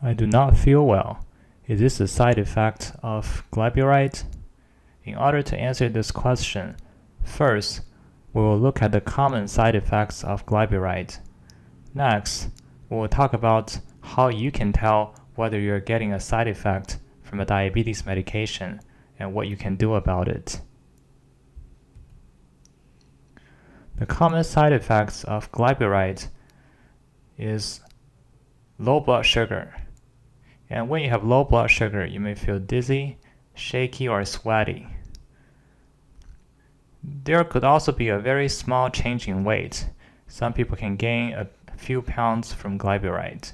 I do not feel well. Is this a side effect of glyburide? In order to answer this question, first, we will look at the common side effects of glyburide. Next, we will talk about how you can tell whether you're getting a side effect from a diabetes medication and what you can do about it. The common side effects of glyburide is low blood sugar. And when you have low blood sugar, you may feel dizzy, shaky, or sweaty. There could also be a very small change in weight. Some people can gain a few pounds from glyburide.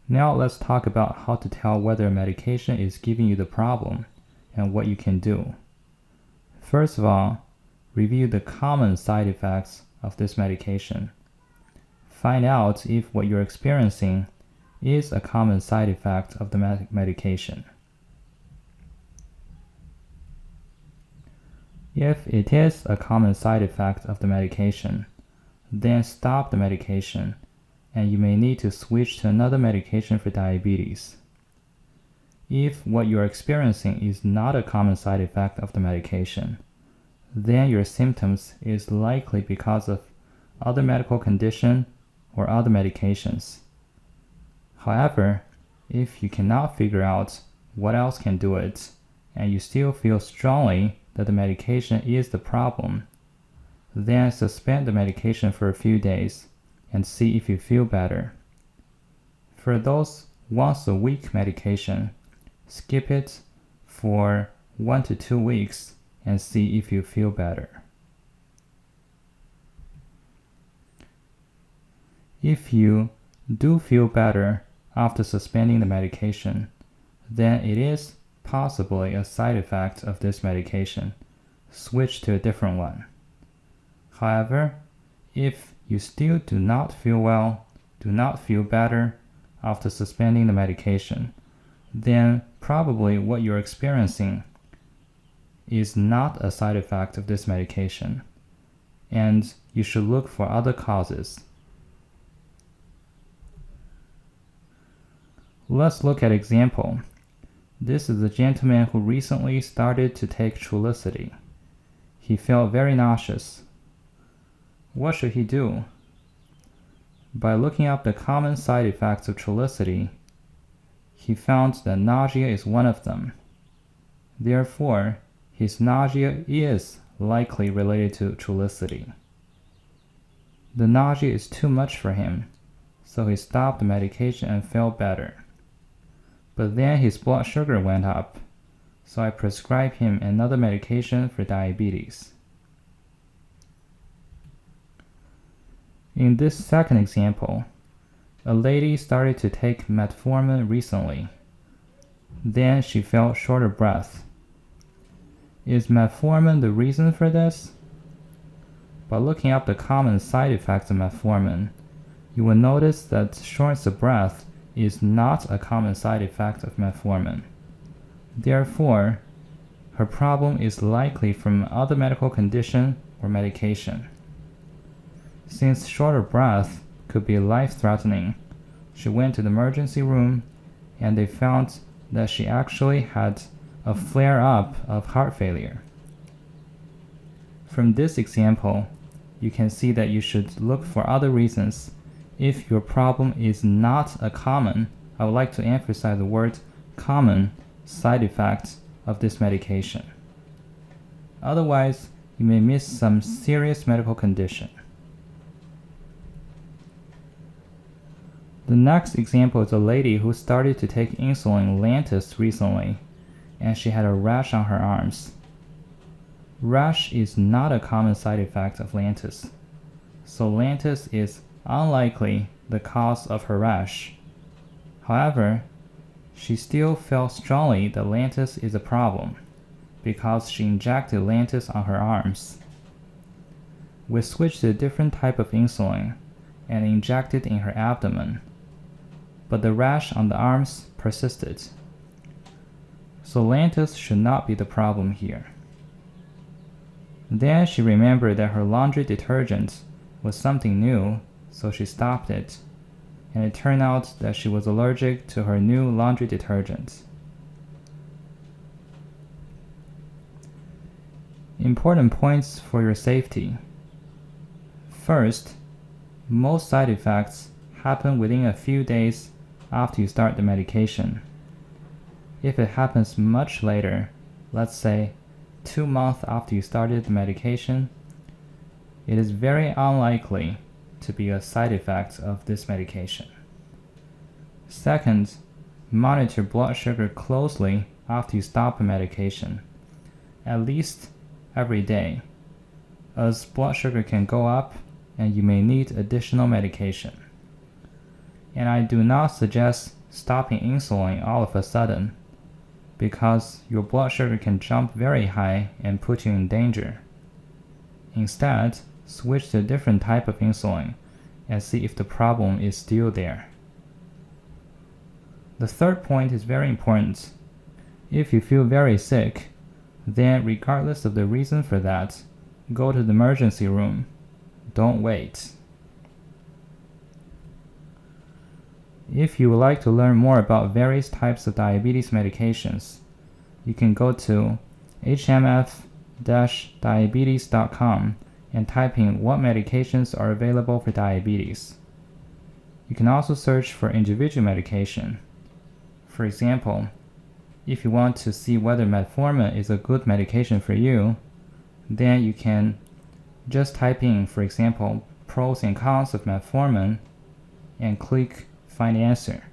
Now let's talk about how to tell whether a medication is giving you the problem and what you can do. First of all, review the common side effects of this medication. Find out if what you're experiencing is a common side effect of the medication. If it is a common side effect of the medication, then stop the medication, and you may need to switch to another medication for diabetes. If what you are experiencing is not a common side effect of the medication, then your symptoms is likely because of other medical condition or other medications. However, if you cannot figure out what else can do it, and you still feel strongly that the medication is the problem, then suspend the medication for a few days and see if you feel better. For those once-a-week medication, skip it for 1 to 2 weeks and see if you feel better. If you do feel better after suspending the medication, then it is possibly a side effect of this medication. Switch to a different one. However, if you still do not feel well, do not feel better after suspending the medication, then probably what you're experiencing is not a side effect of this medication, and you should look for other causes. Let's look at example. This is a gentleman who recently started to take Trulicity. He felt very nauseous. What should he do? By looking up the common side effects of Trulicity, he found that nausea is one of them. Therefore, his nausea is likely related to Trulicity. The nausea is too much for him, so he stopped the medication and felt better. But then his blood sugar went up, so I prescribed him another medication for diabetes. In this second example, a lady started to take metformin recently. Then she felt short of breath. Is metformin the reason for this? By looking up the common side effects of metformin, you will notice that shortness of breath is not a common side effect of metformin. Therefore, her problem is likely from other medical condition or medication. Since short of breath could be life-threatening, she went to the emergency room and they found that she actually had a flare-up of heart failure. From this example, you can see that you should look for other reasons. If your problem is not a common, I would like to emphasize the word common side effect of this medication. Otherwise, you may miss some serious medical condition. The next example is a lady who started to take insulin Lantus recently, and she had a rash on her arms. Rash is not a common side effect of Lantus, so Lantus is unlikely the cause of her rash. However, she still felt strongly that Lantus is a problem because she injected Lantus on her arms. We switched to a different type of insulin and injected in her abdomen, but the rash on the arms persisted. So Lantus should not be the problem here. Then she remembered that her laundry detergent was something new, so she stopped it. and it turned out that she was allergic to her new laundry detergent. Important points for your safety. First, most side effects happen within a few days after you start the medication. If it happens much later, let's say 2 months after you started the medication, it is very unlikely to be a side effect of this medication. Second, monitor blood sugar closely after you stop the medication, at least every day, as blood sugar can go up and you may need additional medication. And I do not suggest stopping insulin all of a sudden, because your blood sugar can jump very high and put you in danger. Instead, switch to a different type of insulin and see if the problem is still there. The third point is very important. If you feel very sick, then regardless of the reason for that, go to the emergency room. Don't wait. If you would like to learn more about various types of diabetes medications, you can go to hmf-diabetes.com and type in what medications are available for diabetes. You can also search for individual medication. For example, if you want to see whether metformin is a good medication for you, then you can just type in, for example, pros and cons of metformin and click Find the answer.